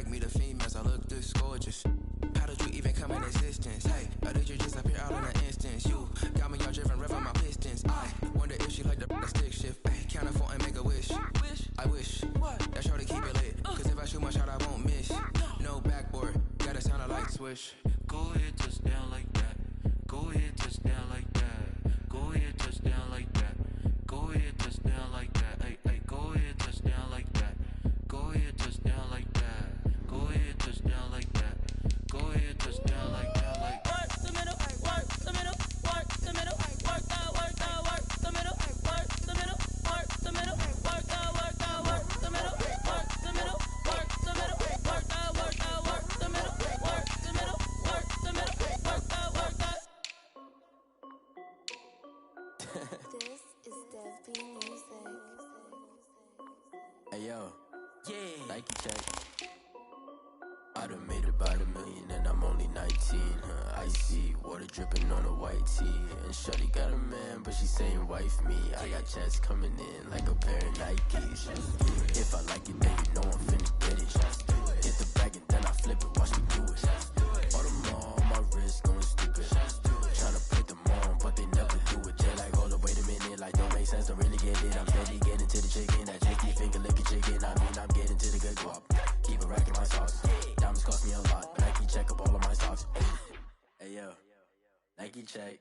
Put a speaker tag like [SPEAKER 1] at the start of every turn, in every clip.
[SPEAKER 1] me, the females, I look this gorgeous. How did you even come in existence? Hey, or did you just appear out in an instance? You got me all driven, revving my pistons. I wonder if she like the stick shift. Ay, count for and make a wish. I wish that shorty keep it lit. Cause if I shoot my shot, I won't miss. No backboard, gotta sound a light switch.
[SPEAKER 2] Go ahead, touch down like that. Go ahead, touch down like that. Go ahead, touch down like that. Go ahead, touch down like that. Hey, hey, go ahead, touch down like that. Go ahead, touch down like that. Go ahead, touch down like that. Go ahead, touch down like that. Like
[SPEAKER 3] work the middle, work the middle, work the middle, work that, work that, work the middle, work the middle, work the middle, work that, work that, work the middle, work the middle, work the middle, work that, work that, work the middle, work the middle, work the middle, work that, work that.
[SPEAKER 4] This is Dev Music.
[SPEAKER 5] Hey yo, yeah, Nike check. I done made about $1 million and I'm only 19, Icy, water dripping on a white tee. And shorty got a man, but she saying wife me. I got checks coming in like a pair of Nikes. If I like it, then you know I'm finna get it. Get the bag and then I flip it, watch me do it. All them on my wrist going stupid. Tryna put them on, but they never do it. They're like, hold up, wait a minute, like don't make sense, don't really get it. I'm steady getting to the chicken, that chicky finger licking chicken. I mean, I'm getting to the good guap. Keep it racking my sauce. Diamonds cost me a lot. Nike check up all of my socks. Hey yo, Nike check.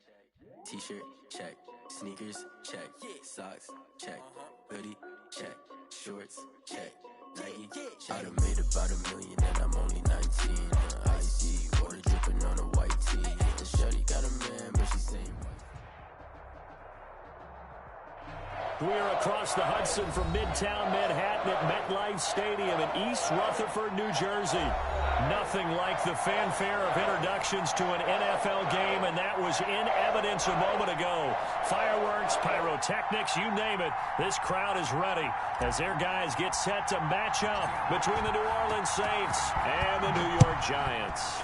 [SPEAKER 5] T-shirt check. Sneakers check. Socks check. Hoodie check. Shorts check. Nike. I done made about $1 million and I'm only 19. Icy, water dripping on a white tee. And shorty got a man, but she saying.
[SPEAKER 6] We are across the Hudson from Midtown Manhattan at MetLife Stadium in East Rutherford, New Jersey. Nothing like the fanfare of introductions to an NFL game, and that was in evidence a moment ago. Fireworks, pyrotechnics, you name it. This crowd is ready as their guys get set to match up between the New Orleans Saints and the New York Giants.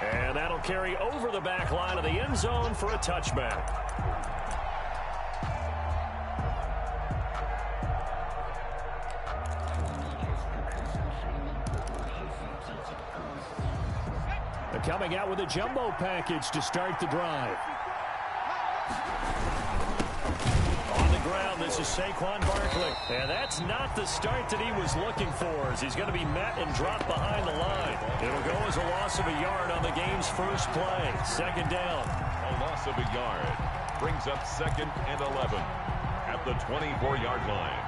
[SPEAKER 6] And that'll carry over the back line of the end zone for a touchback. They're coming out with a jumbo package to start the drive. On the ground, this is Saquon Barkley. And that's not the start that he was looking for, as he's going to be met and dropped behind the line. It'll go as a loss of a yard on the game's first play. Second down.
[SPEAKER 7] A loss of a yard brings up 2nd and 11 at the 24-yard line.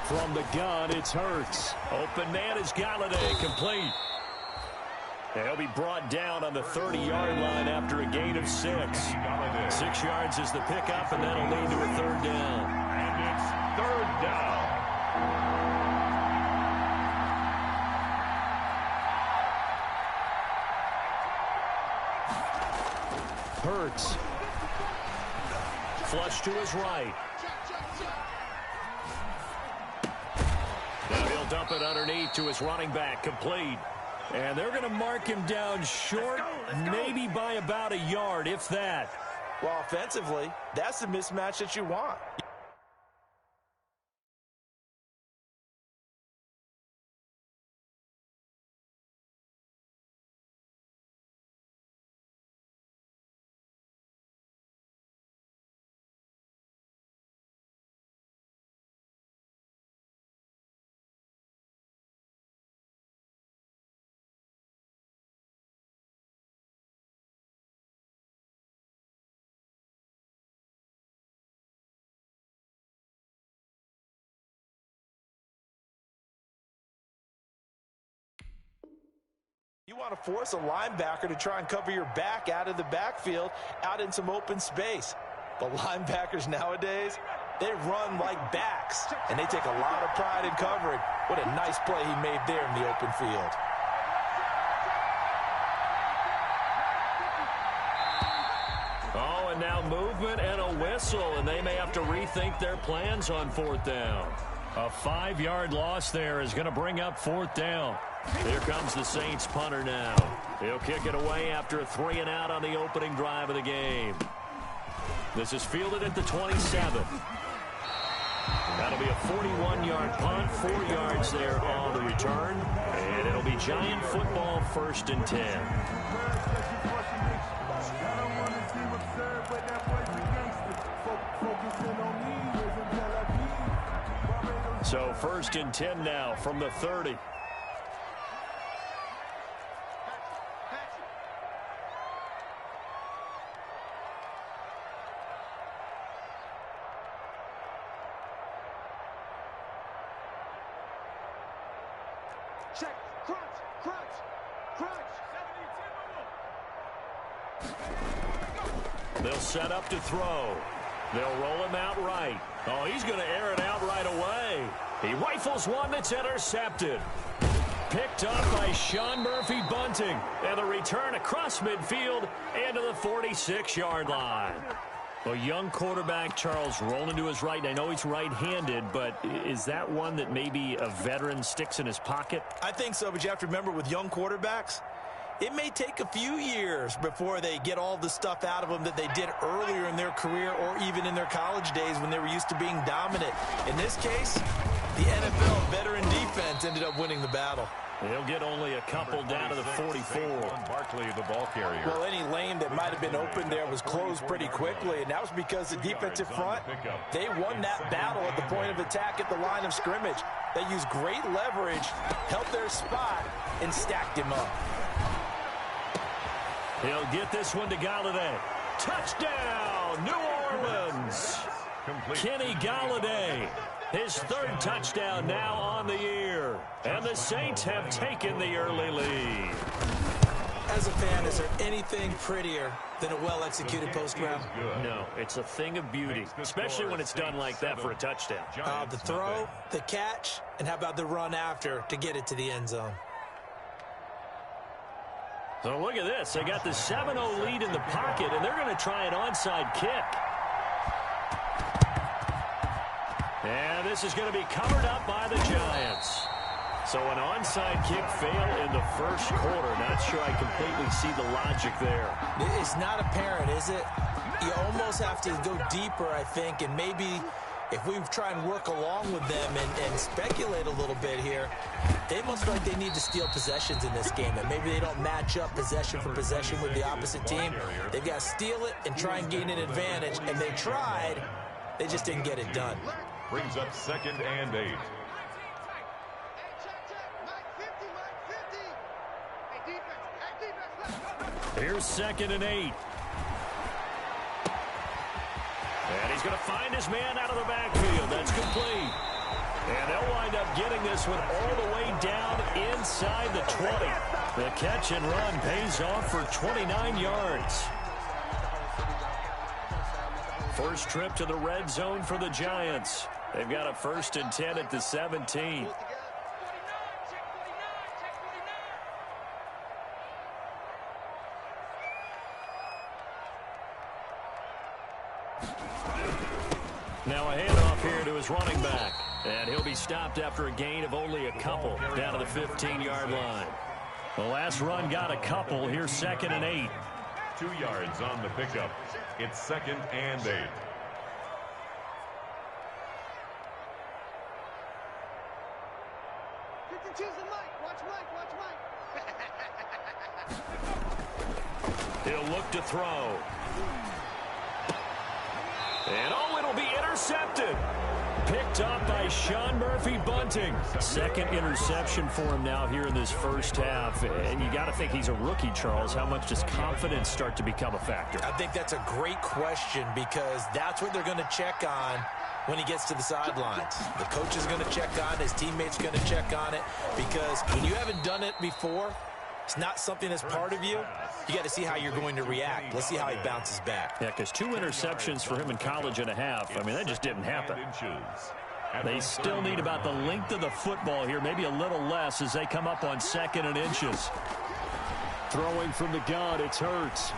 [SPEAKER 6] From the gun, it's Hurts. Open man is Galladay, complete. And he'll be brought down on the 30-yard line after a gain of 6. 6 yards is the pickup, and that'll lead to a third down.
[SPEAKER 7] And it's third down.
[SPEAKER 6] Hurts. Flush to his right. Now he'll dump it underneath to his running back, complete. And they're going to mark him down short, maybe by about a yard, if that.
[SPEAKER 8] Well, offensively, that's the mismatch that you want. You want to force a linebacker to try and cover your back out of the backfield, out in some open space. But linebackers nowadays, they run like backs, and they take a lot of pride in covering. What a nice play he made there in the open field.
[SPEAKER 6] Oh, and now movement and a whistle, and they may have to rethink their plans on 4th down. A 5-yard loss there is going to bring up 4th down. Here comes the Saints punter now. He'll kick it away after a 3-and-out on the opening drive of the game. This is fielded at the 27. That'll be a 41-yard punt, 4 yards there on the return. And it'll be Giant football, 1st and 10. So 1st and 10 now from the 30.
[SPEAKER 9] Check. Crunch.
[SPEAKER 6] They'll set up to throw. They'll roll him out right. Oh, he's going to air it out right away. He rifles one that's intercepted. Picked up by Sean Murphy-Bunting. And the return across midfield and to the 46-yard line. A young quarterback, Charles, rolling to his right. And I know he's right-handed, but is that one that maybe a veteran sticks in his pocket?
[SPEAKER 8] I think so, but you have to remember with young quarterbacks, it may take a few years before they get all the stuff out of them that they did earlier in their career or even in their college days when they were used to being dominant. In this case, the NFL veteran defense ended up winning the battle.
[SPEAKER 6] They'll get only a couple down to the 44.
[SPEAKER 7] Barkley, the ball carrier.
[SPEAKER 8] Well, any lane that might have been open there was closed pretty quickly, and that was because the defensive front, they won that battle at the point of attack at the line of scrimmage. They used great leverage, held their spot, and stacked him up.
[SPEAKER 6] He'll get this one to Galladay. Touchdown, New Orleans. Kenny Galladay. His 3rd touchdown now on the year. And the Saints have taken the early lead.
[SPEAKER 8] As a fan, is there anything prettier than a well-executed post route?
[SPEAKER 6] No, it's a thing of beauty, especially when it's done like that for a touchdown.
[SPEAKER 8] The throw, the catch, and how about the run after to get it to the end zone?
[SPEAKER 6] So look at this. They got the 7-0 lead in the pocket, and they're going to try an onside kick. And this is going to be covered up by the Giants. So an onside kick fail in the 1st quarter. Not sure I completely see the logic there.
[SPEAKER 8] It's not apparent, is it? You almost have to go deeper, I think, and maybe if we try and work along with them and speculate a little bit here, they must feel like they need to steal possessions in this game, and maybe they don't match up possession for possession with the opposite team. They've got to steal it and try and gain an advantage, and they tried. They just didn't get it done.
[SPEAKER 7] Brings up 2nd and 8.
[SPEAKER 6] Here's 2nd and 8. And he's going to find his man out of the backfield. That's complete. And they'll wind up getting this one all the way down inside the 20. The catch and run pays off for 29 yards. First trip to the red zone for the Giants. They've got a 1st and 10 at the 17. Now a handoff here to his running back. And he'll be stopped after a gain of only a couple down to the 15-yard line. The last run got a couple. Here's 2nd and 8.
[SPEAKER 7] 2 yards on the pickup. It's 2nd and 8.
[SPEAKER 6] He'll look to throw. And oh, it'll be intercepted. Picked up by Sean Murphy-Bunting. 2nd interception for him now here in this 1st half. And you got to think he's a rookie, Charles. How much does confidence start to become a factor?
[SPEAKER 8] I think that's a great question because that's what they're going to check on when he gets to the sidelines. The coach is going to check on it. His teammates are going to check on it because when you haven't done it before, it's not something that's part of you. You got to see how you're going to react. Let's see how he bounces back.
[SPEAKER 6] Yeah, because 2 interceptions for him in college and a half. I mean, that just didn't happen. They still need about the length of the football here, maybe a little less as they come up on 2nd and inches. Throwing from the gun, it's Hurts.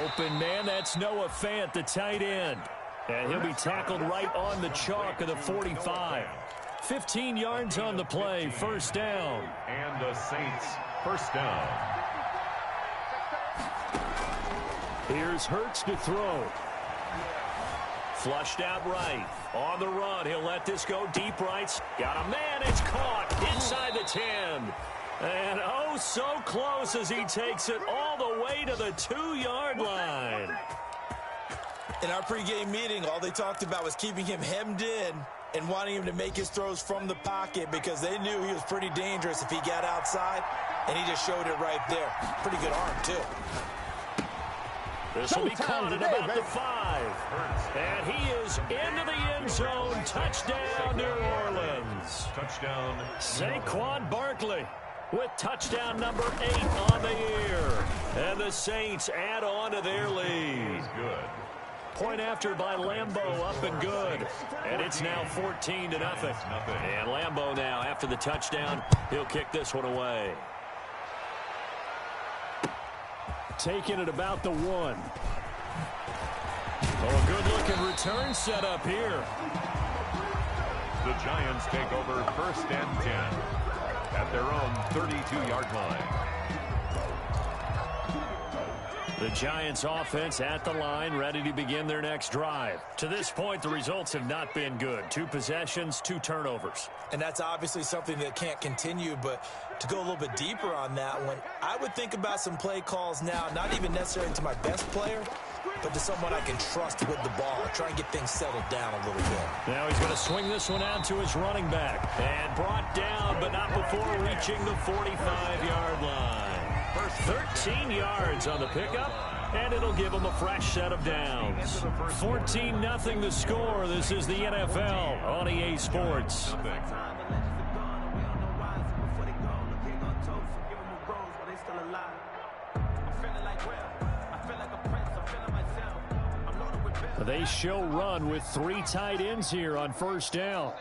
[SPEAKER 6] Open man, that's Noah Fant, the tight end. And he'll be tackled right on the chalk of the 45. 15 yards on the play, 1st down.
[SPEAKER 7] And the Saints, 1st down.
[SPEAKER 6] Here's Hurts to throw. Flushed out right. On the run, he'll let this go deep right. Got a man, it's caught inside the 10. And oh, so close as he takes it all the way to the 2-yard line.
[SPEAKER 8] In our pregame meeting, all they talked about was keeping him hemmed in and wanting him to make his throws from the pocket because they knew he was pretty dangerous if he got outside, and he just showed it right there. Pretty good arm, too.
[SPEAKER 6] This will be caught at about the 5. And he is into the end zone. Touchdown, New Orleans.
[SPEAKER 7] Touchdown.
[SPEAKER 6] Saquon Barkley with touchdown number 8 on the year. And the Saints add on to their lead.
[SPEAKER 7] He's good.
[SPEAKER 6] Point after by Lambeau, up and good. And it's now 14-0. And Lambeau now, after the touchdown, he'll kick this one away. Taking it about the 1. Oh, a good-looking return set up here.
[SPEAKER 7] The Giants take over 1st and 10 at their own 32-yard line.
[SPEAKER 6] The Giants offense at the line, ready to begin their next drive. To this point, the results have not been good. 2 possessions, 2 turnovers.
[SPEAKER 8] And that's obviously something that can't continue, but to go a little bit deeper on that one, I would think about some play calls now, not even necessarily to my best player, but to someone I can trust with the ball. Try and get things settled down a little bit.
[SPEAKER 6] Now he's going to swing this one out to his running back. And brought down, but not before reaching the 45-yard line. 13 yards on the pickup, and it'll give him a fresh set of downs. 14-0 the score. This is the NFL on EA Sports. They show run with 3 tight ends here on 1st down.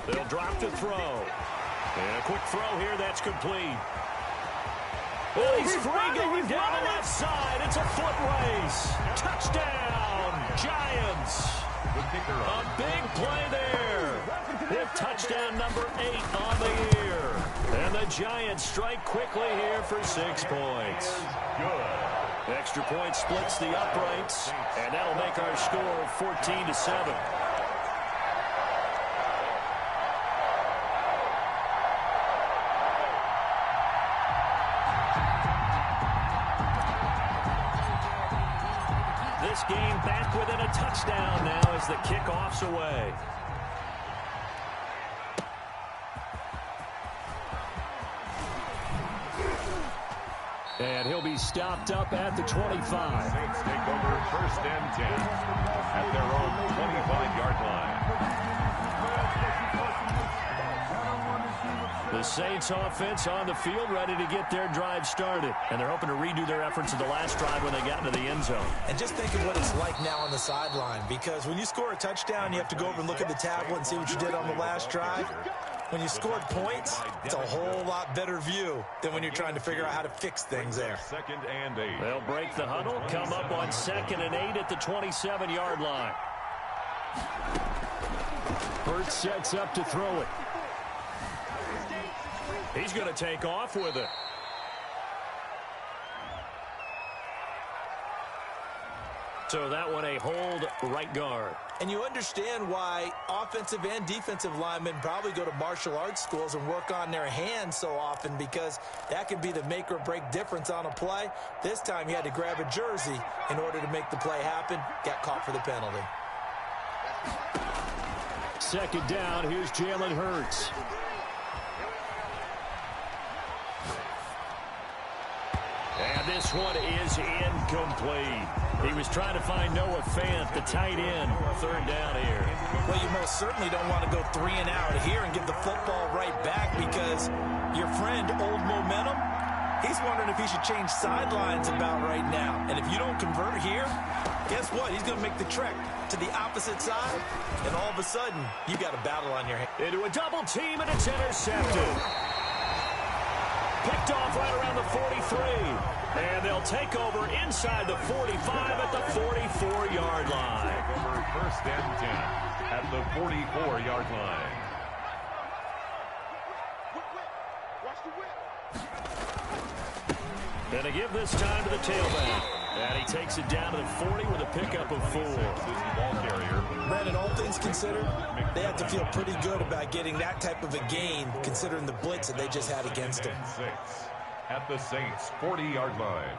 [SPEAKER 6] They'll drop to throw. And a quick throw here, that's complete. Oh, he's free going down the left side. It's a foot race. Touchdown, Giants. A big play there. With touchdown number 8 on the year. And the Giants strike quickly here for 6 points.
[SPEAKER 7] Good.
[SPEAKER 6] Extra point splits the uprights, and that'll make our score 14-7. This game back within a touchdown now as the kickoff's away. And he'll be stopped up at the 25.
[SPEAKER 7] Saints take over 1st and 10 at their own 25-yard line.
[SPEAKER 6] The Saints offense on the field ready to get their drive started. And they're hoping to redo their efforts of the last drive when they got into the end zone.
[SPEAKER 8] And just think of what it's like now on the sideline, because when you score a touchdown, you have to go over and look at the tablet and see what you did on the last drive. When you scored points, it's a whole lot better view than when you're trying to figure out how to fix things there.
[SPEAKER 7] 2nd and 8.
[SPEAKER 6] They'll break the huddle, come up on 2nd and 8 at the 27-yard line. Hurts sets up to throw it. He's going to take off with it. So that one a hold right guard.
[SPEAKER 8] And you understand why offensive and defensive linemen probably go to martial arts schools and work on their hands so often, because that can be the make or break difference on a play. This time he had to grab a jersey in order to make the play happen. Got caught for the penalty.
[SPEAKER 6] 2nd down, here's Jalen Hurts. And this one is incomplete. He was trying to find Noah Fant, the tight end. 3rd down here.
[SPEAKER 8] Well, you most certainly don't want to go 3 and out here and give the football right back, because your friend, Old Momentum, he's wondering if he should change sidelines about right now. And if you don't convert here, guess what? He's going to make the trek to the opposite side, and all of a sudden, you got a battle on your hands.
[SPEAKER 6] Into a double team, and it's intercepted. Picked off right around the 43. And they'll take over inside the 45 at the 44-yard line.
[SPEAKER 7] Over 1st and 10 at the 44-yard line.
[SPEAKER 6] And to give this time to the tailback. And he takes it down to the 40 with a pickup of 4.
[SPEAKER 8] Brandon, all things considered, they have to feel pretty good about getting that type of a gain, considering the blitz that they just had against them.
[SPEAKER 7] At the Saints' 40-yard line.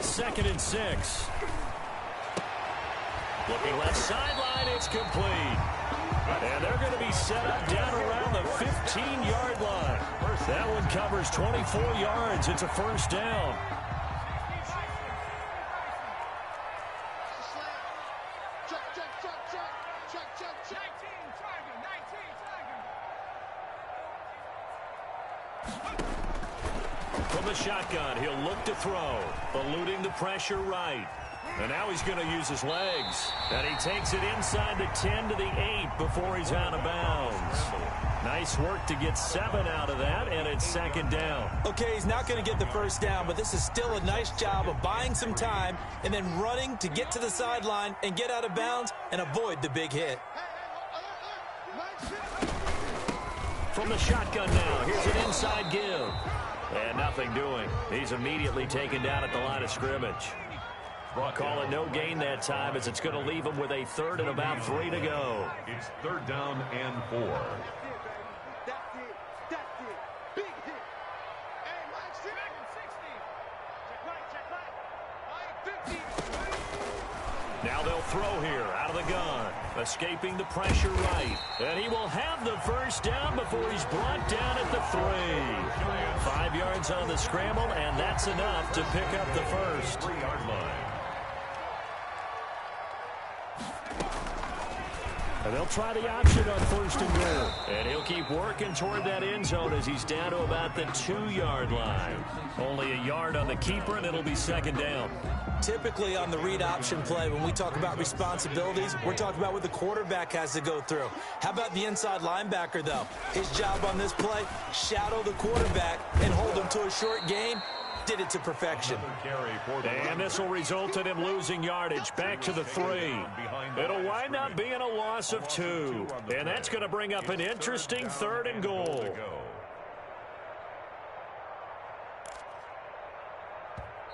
[SPEAKER 6] Second and 6. Looking left sideline, it's complete. And they're going to be set up down around the 15-yard line. That one covers 24 yards. It's a first down. From the shotgun, he'll look to throw, eluding the pressure right. And now he's going to use his legs. And he takes it inside the 10 to the 8 before he's out of bounds. Nice work to get 7 out of that, and it's second down.
[SPEAKER 8] Okay, he's not going to get the first down, but this is still a nice job of buying some time and then running to get to the sideline and get out of bounds and avoid the big hit.
[SPEAKER 6] From the shotgun now, here's an inside give. And nothing doing. He's immediately taken down at the line of scrimmage. Call it no gain that time as it's going to leave him with a third and about 3 to go.
[SPEAKER 7] It's third down and 4.
[SPEAKER 9] Big hit. Hey, Mike, 60.
[SPEAKER 6] Now they'll throw here out of the gun. Escaping the pressure right. And he will have the first down before he's brought down at the 3. 5 yards on the scramble, and that's enough to pick up the first.
[SPEAKER 7] 3-yard line.
[SPEAKER 6] And they'll try the option on first and goal. And he'll keep working toward that end zone as he's down to about the 2-yard line. Only a yard on the keeper, and it'll be second down.
[SPEAKER 8] Typically on the read option play, when we talk about responsibilities, we're talking about what the quarterback has to go through. How about the inside linebacker, though? His job on this play, shadow the quarterback and hold him to a short gain. Did it to perfection.
[SPEAKER 6] And this will result in him losing yardage back to the 3. It'll wind up being a loss of 2. And that's going to bring up an interesting third and goal.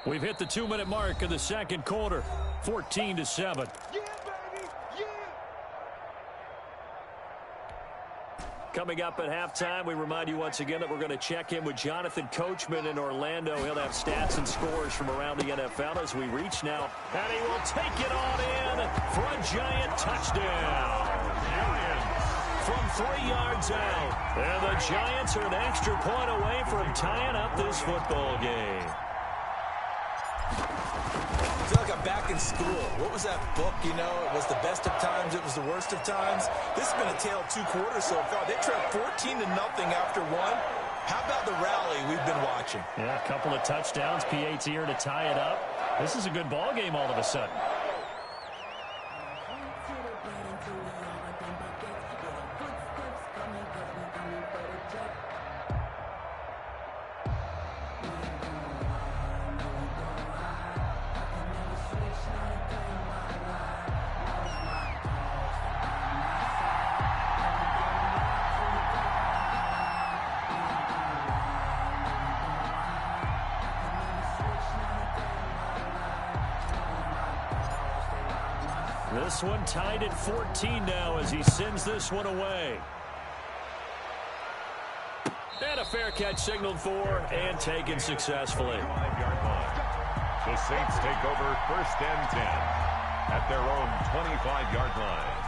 [SPEAKER 6] We've hit the 2-minute mark of the second quarter. 14-7. Coming up at halftime, we remind you once again that we're going to check in with Jonathan Coachman in Orlando. He'll have stats and scores from around the NFL as we reach now. And he will take it on in for a Giant touchdown. From 3 yards out. And the Giants are an extra point away from tying up this football game.
[SPEAKER 8] I feel like I'm back in school. What was that book, you know? It was the best of times. It was the worst of times. This has been a tale of 2 quarters so far. They trailed 14-0 after 1. How about the rally we've been watching?
[SPEAKER 6] Yeah, a couple of touchdowns. PAT here to tie it up. This is a good ball game all of a sudden. This one tied at 14 now as he sends this one away. And a fair catch signaled for and taken successfully.
[SPEAKER 7] 5-yard line. The Saints take over first and 10 at their own 25-yard line.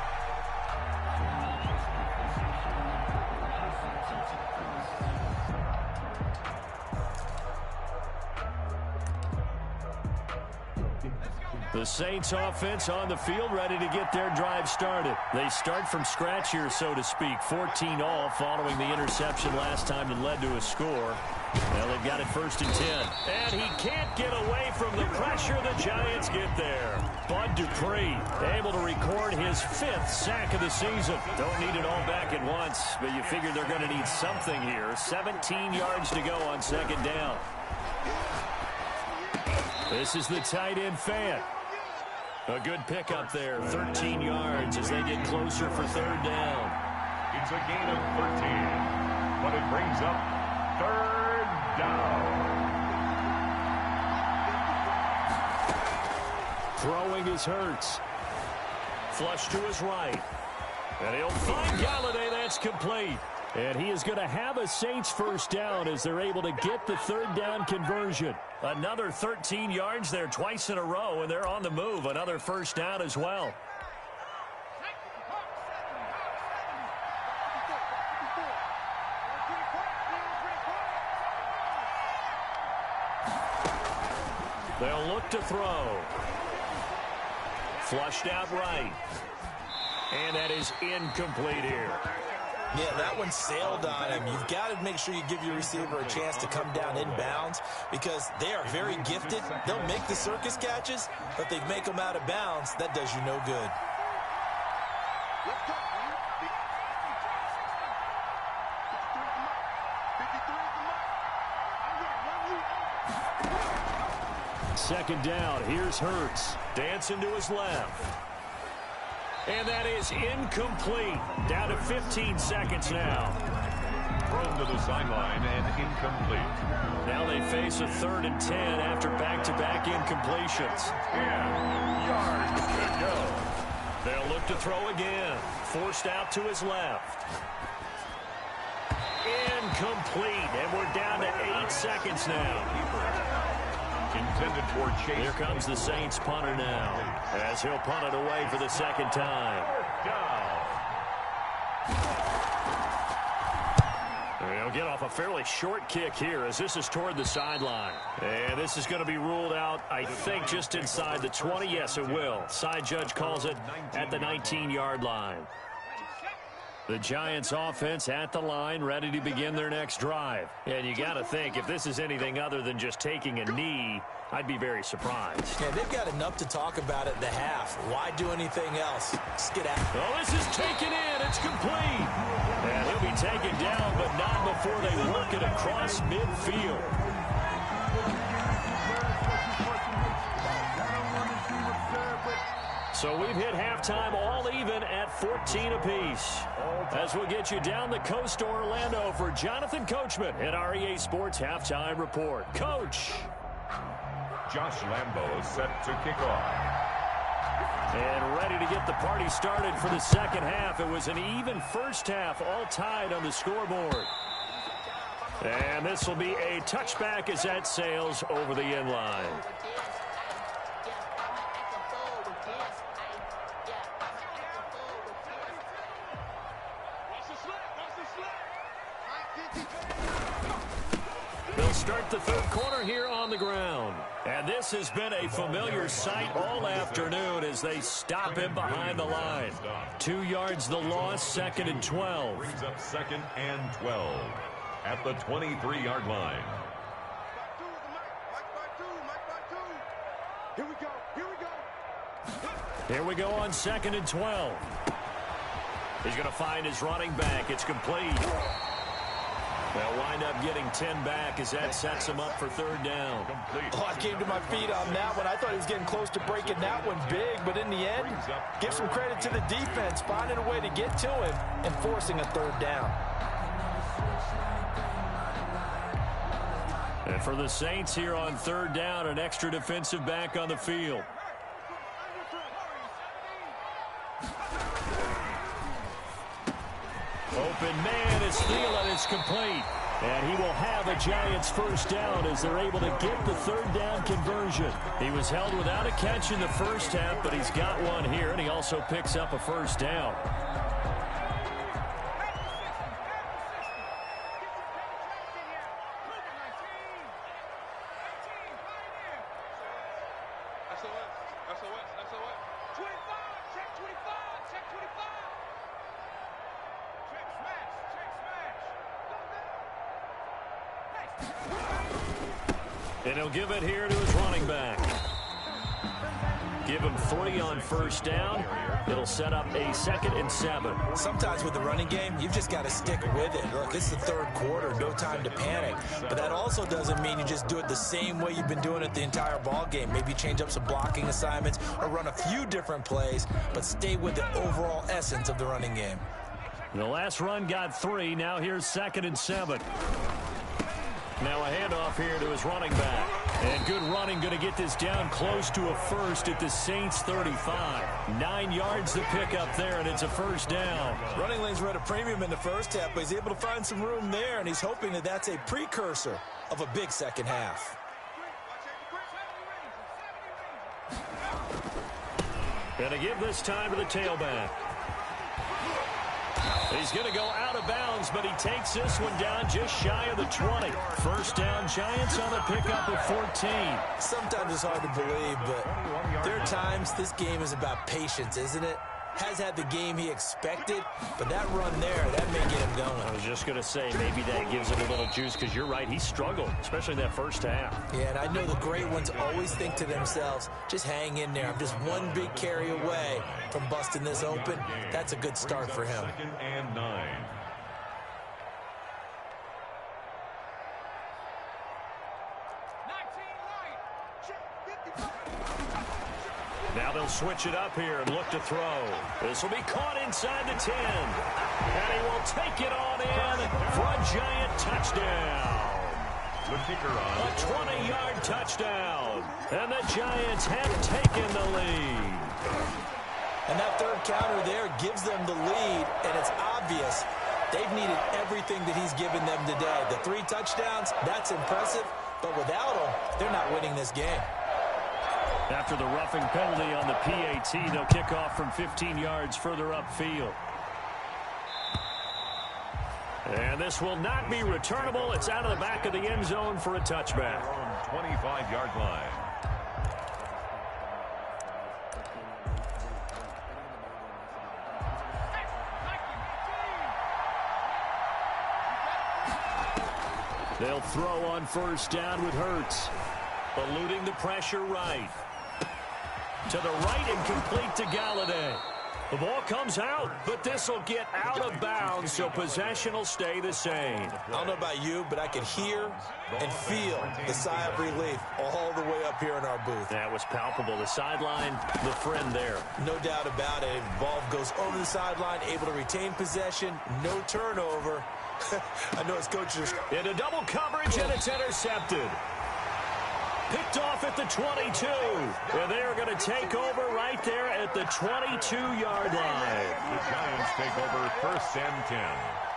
[SPEAKER 6] The Saints offense on the field, ready to get their drive started. They start from scratch here, so to speak. 14-all following the interception last time that led to a score. Well, they've got it first and 10. And he can't get away from the pressure. The Giants get there. Bud Dupree able to record his 5th sack of the season. Don't need it all back at once, but you figure they're going to need something here. 17 yards to go on second down. This is the tight end Fant. A good pickup there, 13 yards as they get closer for third down.
[SPEAKER 7] It's a gain of 13, but it brings up third down.
[SPEAKER 6] Throwing is Hurts. Flush to his right. And he'll find Galladay. That's complete. And he is going to have a Saints first down as they're able to get the third down conversion. Another 13 yards there twice in a row, and they're on the move. Another first down as well. They'll look to throw. Flushed out right. And that is incomplete here.
[SPEAKER 8] Yeah, that one sailed on him. You've got to make sure you give your receiver a chance to come down inbounds because they are very gifted. They'll make the circus catches, but they make them out of bounds. That does you no good.
[SPEAKER 6] Second down. Here's Hurts. Dancing to his left. And that is incomplete. Down to 15 seconds now.
[SPEAKER 7] Thrown to the sideline and incomplete.
[SPEAKER 6] Now they face a 3rd and 10 after back-to-back incompletions.
[SPEAKER 7] 10 yards to go.
[SPEAKER 6] They'll look to throw again. Forced out to his left. Incomplete. And we're down to 8 seconds now.
[SPEAKER 7] Intended for Chase.
[SPEAKER 6] Here comes the Saints punter now as he'll punt it away for the second time. He'll get off a fairly short kick here as this is toward the sideline. And this is going to be ruled out, I think, just inside the 20. Yes, it will. Side judge calls it at the 19-yard line. The Giants offense at the line, ready to begin their next drive. And you got to think, if this is anything other than just taking a knee, I'd be very surprised.
[SPEAKER 8] Yeah, they've got enough to talk about at the half. Why do anything else? Just get out.
[SPEAKER 6] Oh, this is taken in. It's complete. And he'll be taken down, but not before they work it across midfield. So we've hit halftime all even at 14 apiece. As we'll get you down the coast to Orlando for Jonathan Coachman at our EA Sports Halftime Report. Coach.
[SPEAKER 7] Josh Lambo set to kick off.
[SPEAKER 6] And ready to get the party started for the second half. It was an even first half, all tied on the scoreboard. And this will be a touchback as that sails over the end line. They'll start the third quarter here on the ground. And this has been a familiar sight all afternoon as they stop him behind the line. 2 yards the loss, 2nd and 12.
[SPEAKER 7] Brings up 2nd and 12 at the 23-yard line.
[SPEAKER 9] Here we go. Here we go.
[SPEAKER 6] Here we go on 2nd and 12. He's going to find his running back. It's complete. They'll wind up getting 10 back as that sets him up for third down.
[SPEAKER 8] Oh, I came to my feet on that one. I thought he was getting close to breaking that one big, but in the end, give some credit to the defense, finding a way to get to him and forcing a third down.
[SPEAKER 6] And for the Saints here on third down, an extra defensive back on the field. Open man is Thielen. It's complete. And he will have a Giants first down as they're able to get the third down conversion. He was held without a catch in the first half, but he's got one here, and he also picks up a first down. And he'll give it here to his running back. give him 3 on first down. It'll set up a 2nd and 7.
[SPEAKER 8] Sometimes with the running game, you've just got to stick with it. Look, it's the third quarter, no time to panic. But that also doesn't mean you just do it the same way you've been doing it the entire ball game. Maybe change up some blocking assignments or run a few different plays, but stay with the overall essence of the running game.
[SPEAKER 6] The last run got 3. Now here's 2nd and 7. Now a handoff here to his running back. And good running, going to get this down close to a first at the Saints 35. 9 yards to pick up there, and it's a first down.
[SPEAKER 8] Running lanes were at a premium in the first half, but he's able to find some room there, and he's hoping that that's a precursor of a big second half.
[SPEAKER 6] Going to give this time to the tailback. He's going to go out of bounds, but he takes this one down just shy of the 20. First down, Giants on the pickup of 14.
[SPEAKER 8] Sometimes it's hard to believe, but there are times this game is about patience, isn't it? Has had the game he expected, but that run there, that may get him going.
[SPEAKER 6] I was just going to say, maybe that gives him a little juice, because you're right, he struggled, especially in that first half.
[SPEAKER 8] Yeah, and I know the great ones always think to themselves, just hang in there. I'm just one big carry away from busting this open. That's a good start for him.
[SPEAKER 7] 2nd and 9.
[SPEAKER 6] Now they'll switch it up here and look to throw. This will be caught inside the 10. And he will take it on in for a Giant touchdown.
[SPEAKER 7] The kicker on.
[SPEAKER 6] A 20-yard touchdown. And the Giants have taken the lead.
[SPEAKER 8] And that third counter there gives them the lead, and it's obvious they've needed everything that he's given them today. The 3 touchdowns, that's impressive, but without him, they're not winning this game.
[SPEAKER 6] After the roughing penalty on the PAT, they'll kick off from 15 yards further upfield. And this will not be returnable. It's out of the back of the end zone for a touchback.
[SPEAKER 7] 25-yard line.
[SPEAKER 6] They'll throw on first down with Hurts. Eluding the pressure right. To the right and complete to Galladay. The ball comes out, but this will get out of bounds, so possession will stay the same.
[SPEAKER 8] I don't know about you, but I can hear and feel the sigh of relief all the way up here in our booth.
[SPEAKER 6] That was palpable. The sideline, the friend there.
[SPEAKER 8] No doubt about it. Ball goes over the sideline, able to retain possession, no turnover. I know his coaches.
[SPEAKER 6] Into double coverage, and it's intercepted. Picked off at the 22. And they are going to take over right there at the 22-yard line.
[SPEAKER 7] The Giants take over 1st and 10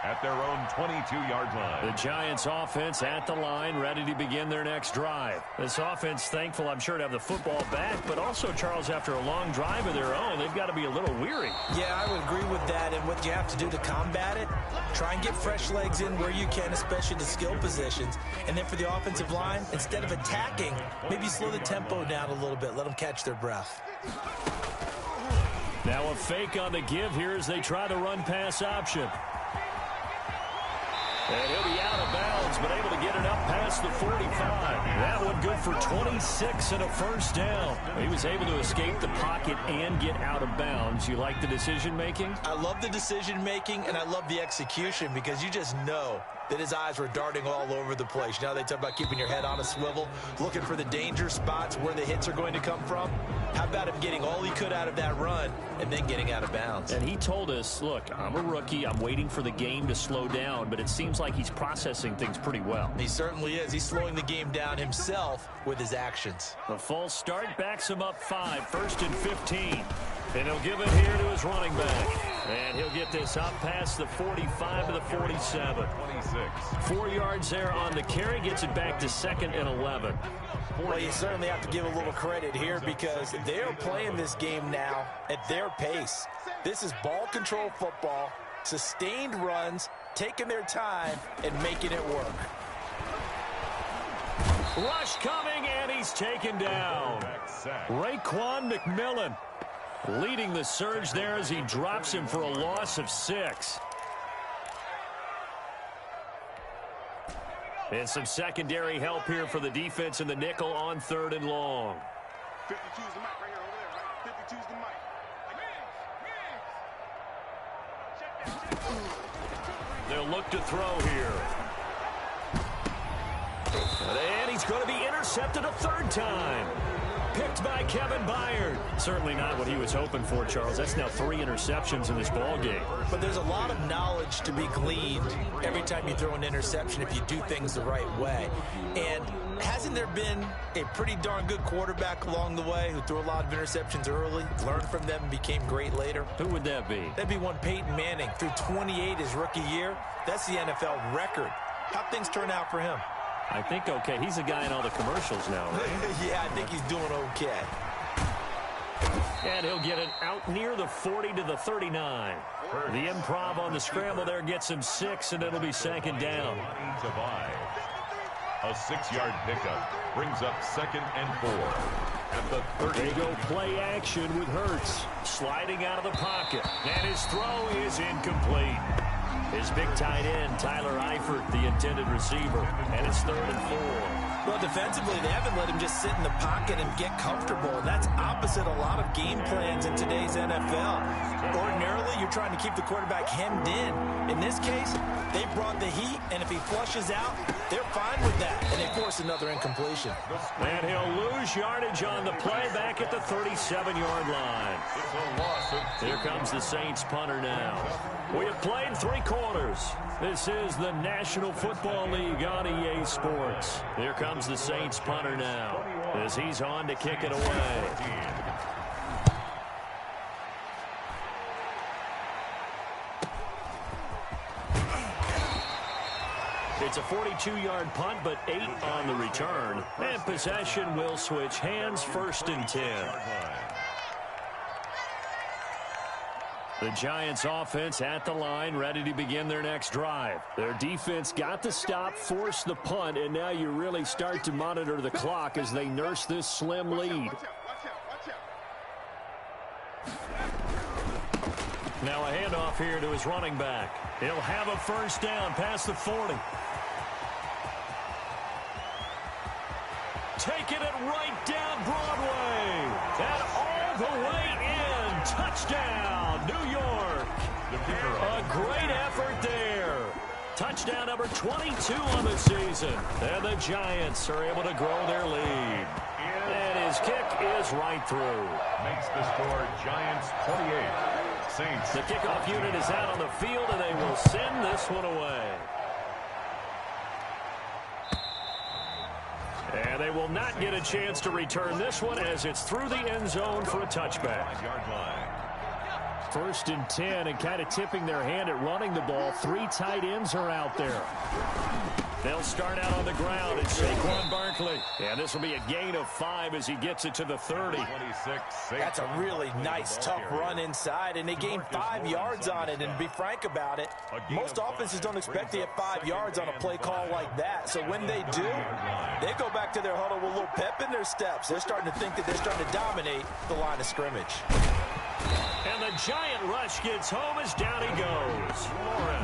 [SPEAKER 7] at their own 22-yard line.
[SPEAKER 6] The Giants offense at the line, ready to begin their next drive. This offense, thankful, I'm sure, to have the football back, but also, Charles, after a long drive of their own, they've got to be a little weary.
[SPEAKER 8] Yeah, I would agree with that, and what you have to do to combat it, try and get fresh legs in where you can, especially the skill positions. And then for the offensive line, instead of attacking, maybe slow the tempo down a little bit, let them catch their breath.
[SPEAKER 6] Now a fake on the give here as they try the run-pass option. And he'll be out of bounds, but able to get it up past the 45. That one good for 26 and a first down. He was able to escape the pocket and get out of bounds. You like the decision-making?
[SPEAKER 8] I love the decision-making, and I love the execution, because you just know that his eyes were darting all over the place. You know, they talk about keeping your head on a swivel, looking for the danger spots where the hits are going to come from. How about him getting all he could out of that run and then getting out of bounds?
[SPEAKER 6] And he told us, look, I'm a rookie. I'm waiting for the game to slow down, but it seems like he's processing things pretty well.
[SPEAKER 8] He certainly is. He's slowing the game down himself with his actions.
[SPEAKER 6] The false start backs him up 5, 1st and 15. And he'll give it here to his running back. And he'll get this up past the 45 to the 47.
[SPEAKER 7] 26.
[SPEAKER 6] 4 yards there on the carry. Gets it back to 2nd and 11.
[SPEAKER 8] Well, you certainly have to give a little credit here, because they are playing this game now at their pace. This is ball control football, sustained runs, taking their time, and making it work.
[SPEAKER 6] Rush coming, and he's taken down. Raekwon McMillan leading the surge there as he drops him for a loss of 6. And some secondary help here for the defense in the nickel on 3rd and long.
[SPEAKER 9] 52 is the mark right here, over there, right? choose the mic.
[SPEAKER 6] They'll look to throw here. And he's going to be intercepted a third time. Picked by Kevin Byard. Certainly not what he was hoping for, Charles. That's now 3 interceptions in this ball game.
[SPEAKER 8] But there's a lot of knowledge to be gleaned every time you throw an interception if you do things the right way. And hasn't there been a pretty darn good quarterback along the way who threw a lot of interceptions early, learned from them, and became great later?
[SPEAKER 6] Who would that be?
[SPEAKER 8] That'd be one Peyton Manning. Threw 28 his rookie year. That's the NFL record. How'd things turn out for him?
[SPEAKER 6] I think okay. He's a guy in all the commercials now, right?
[SPEAKER 8] Yeah, I think he's doing okay.
[SPEAKER 6] And he'll get it out near the 40 to the 39. The improv on the scramble there gets him 6, and it'll be second down.
[SPEAKER 7] A 6-yard pickup brings up 2nd and 4. At the 30.
[SPEAKER 6] They go play action with Hurts. Sliding out of the pocket. And his throw is incomplete. His big tight end, Tyler Eifert, the intended receiver. And it's 3rd and 4.
[SPEAKER 8] Well, defensively, they haven't let him just sit in the pocket and get comfortable. And that's opposite a lot of game plans in today's NFL. Ordinarily, you're trying to keep the quarterback hemmed in. In this case, they brought the heat, and if he flushes out, they're fine with that. And they force another incompletion.
[SPEAKER 6] And he'll lose yardage on the play back at the 37-yard line. Here comes the Saints punter now. We have played 3 quarters. This is the National Football League on EA Sports. Here comes the Saints punter now as he's on to kick it away. It's a 42-yard punt, but 8 on the return. And possession will switch hands, 1st and 10. The Giants offense at the line, ready to begin their next drive. Their defense got the stop, forced the punt, and now you really start to monitor the clock as they nurse this slim lead. Now a handoff here to his running back. He'll have a 1st down past the 40. Taking it right down Broadway. And all the way in. Touchdown, New York. A great effort there. Touchdown number 22 on the season. And the Giants are able to grow their lead. And his kick is right through.
[SPEAKER 7] Makes the score Giants 28. Saints.
[SPEAKER 6] The kickoff unit is out on the field, and they will send this one away. And they will not get a chance to return this one as it's through the end zone for a touchback.
[SPEAKER 7] 5-yard line.
[SPEAKER 6] 1st and 10, and kind of tipping their hand at running the ball. 3 tight ends are out there. They'll start out on the ground, and Saquon Barkley. And this will be a gain of 5 as he gets it to the 30.
[SPEAKER 7] 26.
[SPEAKER 8] That's a really nice, tough run inside, and they gained 5 yards on it. And to be frank about it, most offenses don't expect to get 5 yards on a play call like that. So when they do, they go back to their huddle with a little pep in their steps. They're starting to think that they're starting to dominate the line of scrimmage.
[SPEAKER 6] And the giant rush gets home as down he goes.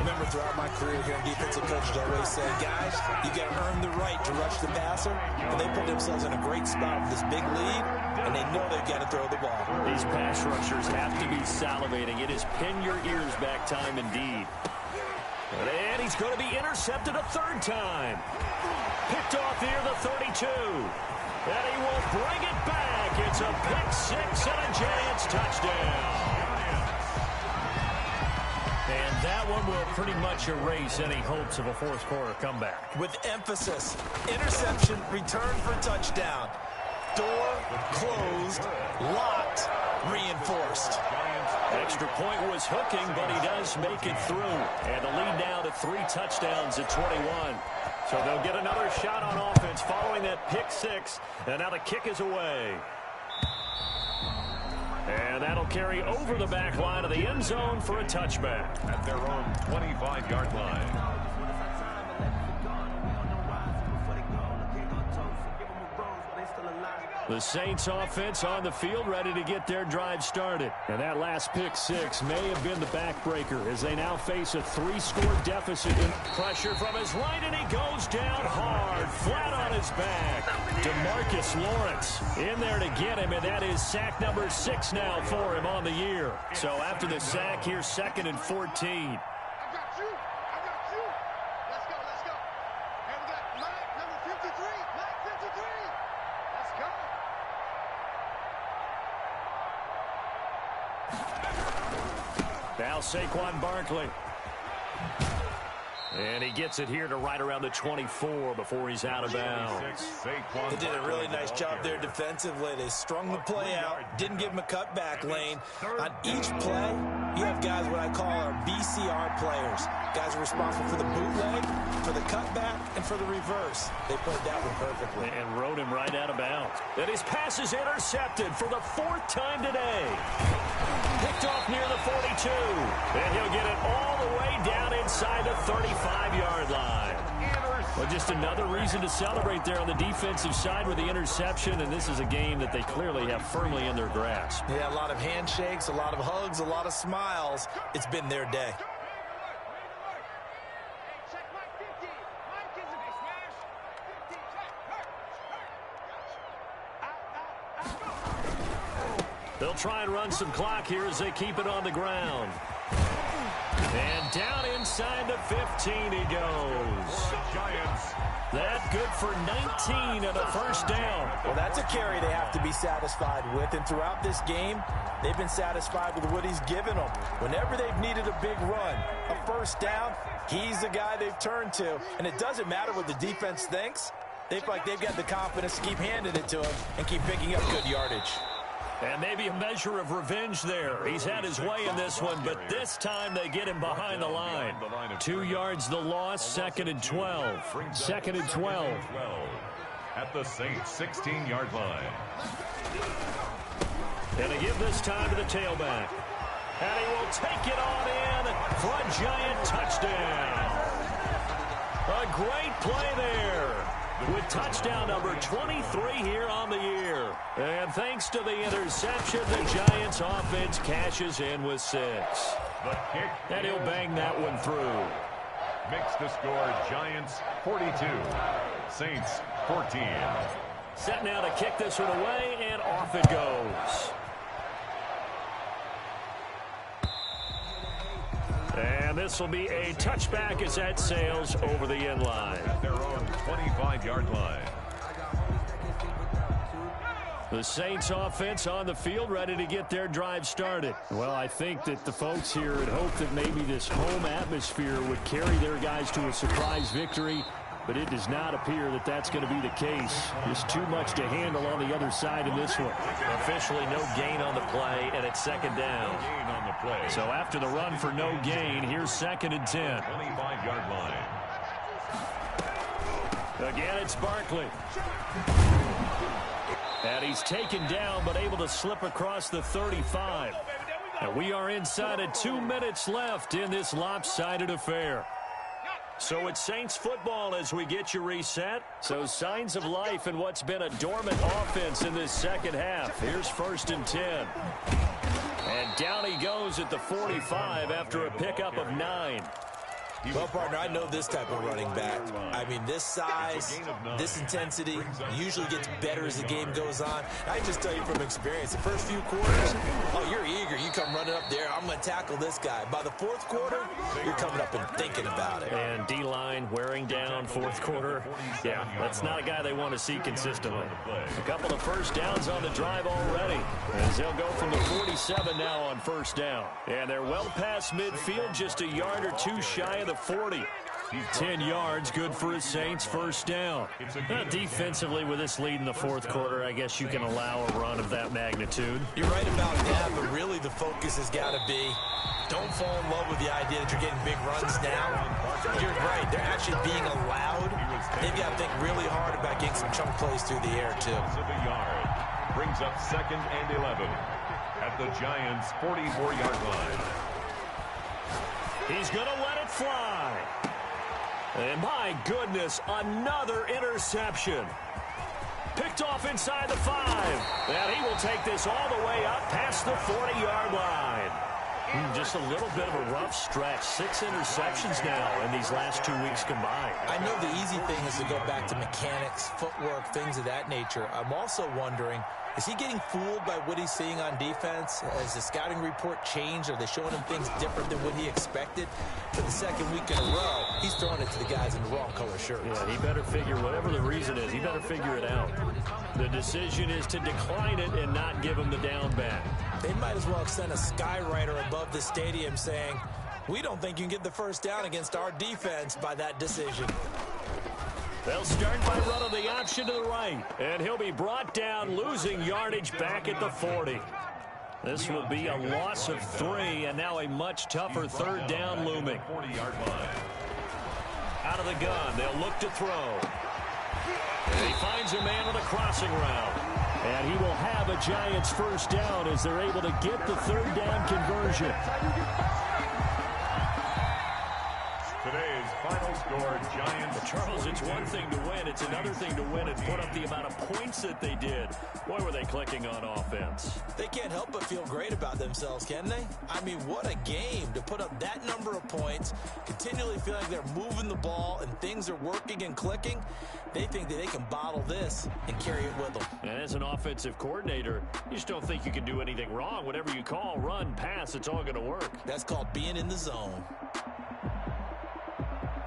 [SPEAKER 8] Remember, throughout my career here in defensive coaches always say, guys, you got to earn the right to rush the passer. And they put themselves in a great spot with this big lead, and they know they've got to throw the ball.
[SPEAKER 6] These pass rushers have to be salivating. It is pin your ears back time indeed. And he's going to be intercepted a 3rd time. Picked off near the 32. And he will bring it back. It's a pick 6 and a Giants touchdown. And that one will pretty much erase any hopes of a 4th quarter comeback.
[SPEAKER 8] With emphasis, interception, return for touchdown. Door closed, locked, reinforced.
[SPEAKER 6] Extra point was hooking, but he does make it through. And the lead now to 3 touchdowns at 21. So they'll get another shot on offense following that pick 6. And now the kick is away. And that'll carry over the back line of the end zone for a touchback.
[SPEAKER 7] At their own 25-yard line.
[SPEAKER 6] The Saints offense on the field, ready to get their drive started. And that last pick six may have been the backbreaker as they now face a 3-score deficit. Pressure from his right, and he goes down hard, flat on his back. DeMarcus Lawrence in there to get him, and that is sack number 6 now for him on the year. So after the sack, here's 2nd and 14. Now Saquon Barkley. And he gets it here to right around the 24 before he's out of bounds.
[SPEAKER 8] They did a really nice job there defensively. They strung the play out, didn't give him a cutback lane. On each play, you have guys what I call our BCR players. Guys are responsible for the bootleg, for the cutback, and for the reverse. They played that one perfectly.
[SPEAKER 6] And rode him right out of bounds. And his pass is intercepted for the 4th time today. Picked off near the 42. And he'll get it all the way down inside the 35-yard line. Well, just another reason to celebrate there on the defensive side with the interception, and this is a game that they clearly have firmly in their grasp.
[SPEAKER 8] Yeah, a lot of handshakes, a lot of hugs, a lot of smiles. It's been their day.
[SPEAKER 6] They'll try and run some clock here as they keep it on the ground. And down inside the 15 he goes. That good for 19 and a first down.
[SPEAKER 8] Well, that's a carry they have to be satisfied with. And throughout this game, they've been satisfied with what he's given them. Whenever they've needed a big run, a first down, he's the guy they've turned to. And it doesn't matter what the defense thinks. They feel like they've got the confidence to keep handing it to him and keep picking up good yardage.
[SPEAKER 6] And maybe a measure of revenge there. He's had his way in this one, but this time they get him behind the line. 2 yards the loss, 2nd and 12. 2nd and 12.
[SPEAKER 7] At the Saints 16-yard line.
[SPEAKER 6] And they give this time to the tailback. And he will take it on in for a giant touchdown. A great play there, with touchdown number 23 here on the year. And thanks to the interception, the Giants offense cashes in with 6. And he'll bang that one through.
[SPEAKER 7] Makes the score Giants 42, Saints 14.
[SPEAKER 6] Set now to kick this one away, and off it goes. And this will be a touchback as that sails over the end line.
[SPEAKER 7] At their own 25-yard line.
[SPEAKER 6] The Saints offense on the field, ready to get their drive started. Well, I think that the folks here had hoped that maybe this home atmosphere would carry their guys to a surprise victory, but it does not appear that that's going to be the case. Just too much to handle on the other side in this one. Officially no gain on the play, and it's 2nd down.
[SPEAKER 7] No gain on the play.
[SPEAKER 6] So after the run for no gain, here's 2nd and 10.
[SPEAKER 7] 25-yard line.
[SPEAKER 6] Again, it's Barkley. And he's taken down, but able to slip across the 35. And we are inside of 2 minutes left in this lopsided affair. So it's Saints football as we get you reset. So signs of life in what's been a dormant offense in this second half. Here's 1st and 10. And down he goes at the 45 after a pickup of 9.
[SPEAKER 8] Well, partner, I know this type of running back. I mean, this size, this intensity usually gets better as the game goes on. I just tell you from experience, the first few quarters, oh, you're eager. You come running up there, I'm going to tackle this guy. By the 4th quarter, you're coming up and thinking about it.
[SPEAKER 6] And D-line wearing down 4th quarter. Yeah, that's not a guy they want to see consistently. A couple of first downs on the drive already, as they'll go from the 47 now on 1st down. And they're well past midfield, just a yard or 2 shy of the 40. 10 yards, good for his Saints, 1st down. Defensively, with this lead in the 4th quarter, I guess you can allow a run of that magnitude.
[SPEAKER 8] You're right about that, but really the focus has got to be, don't fall in love with the idea that you're getting big runs now. You're right, they're actually being allowed. They've got to think really hard about getting some chunk plays through the air, too.
[SPEAKER 7] Brings up 2nd and 11 at the Giants' 44-yard line.
[SPEAKER 6] He's going to let it fly. And my goodness, another interception. Picked off inside the 5. And he will take this all the way up past the 40-yard line. Just a little bit of a rough stretch. 6 interceptions now in these last 2 weeks combined.
[SPEAKER 8] I know the easy thing is to go back to mechanics, footwork, things of that nature. I'm also wondering, is he getting fooled by what he's seeing on defense? Has the scouting report changed? Are they showing him things different than what he expected? For the second week in a row, he's throwing it to the guys in the wrong color shirts.
[SPEAKER 6] Yeah, he better figure, whatever the reason is, he better figure it out. The decision is to decline it and not give him the down back.
[SPEAKER 8] They might as well have sent a skywriter above the stadium saying, we don't think you can get the first down against our defense by that decision.
[SPEAKER 6] They'll start by running the option to the right. And he'll be brought down, losing yardage back at the 40. This will be a loss of 3, and now a much tougher third down looming. Out of the gun, they'll look to throw. And he finds a man on a crossing route. And he will have a Giants first down as they're able to get the third down conversion.
[SPEAKER 7] Today's final score, Giants.
[SPEAKER 6] But Charles, it's one thing to win. It's another thing to win and put up the amount of points that they did. Boy, were they clicking on offense.
[SPEAKER 8] They can't help but feel great about themselves, can they? I mean, what a game to put up that number of points, continually feel like they're moving the ball and things are working and clicking. They think that they can bottle this and carry it with them.
[SPEAKER 6] And as an offensive coordinator, you just don't think you can do anything wrong. Whatever you call, run, pass, it's all going to work.
[SPEAKER 8] That's called being in the zone.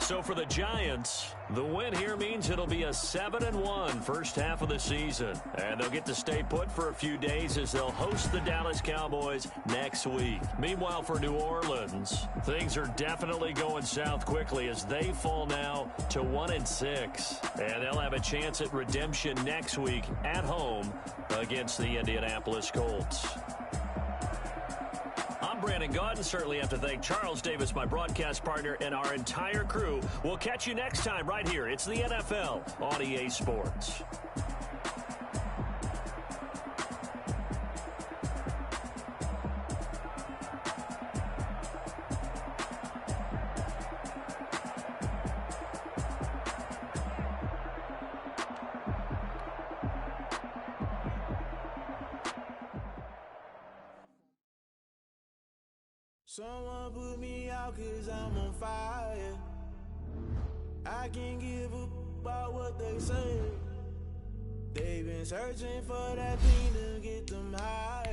[SPEAKER 6] So for the Giants, the win here means it'll be a 7-1 first half of the season. And they'll get to stay put for a few days as they'll host the Dallas Cowboys next week. Meanwhile, for New Orleans, things are definitely going south quickly as they fall now to 1-6. And they'll have a chance at redemption next week at home against the Indianapolis Colts. I'm Brandon Gaudin. Certainly have to thank Charles Davis, my broadcast partner, and our entire crew. We'll catch you next time right here. It's the NFL on EA Sports.
[SPEAKER 10] Someone put me out 'cause I'm on fire. I can't give up about what they say. They've been searching for that thing to get them high.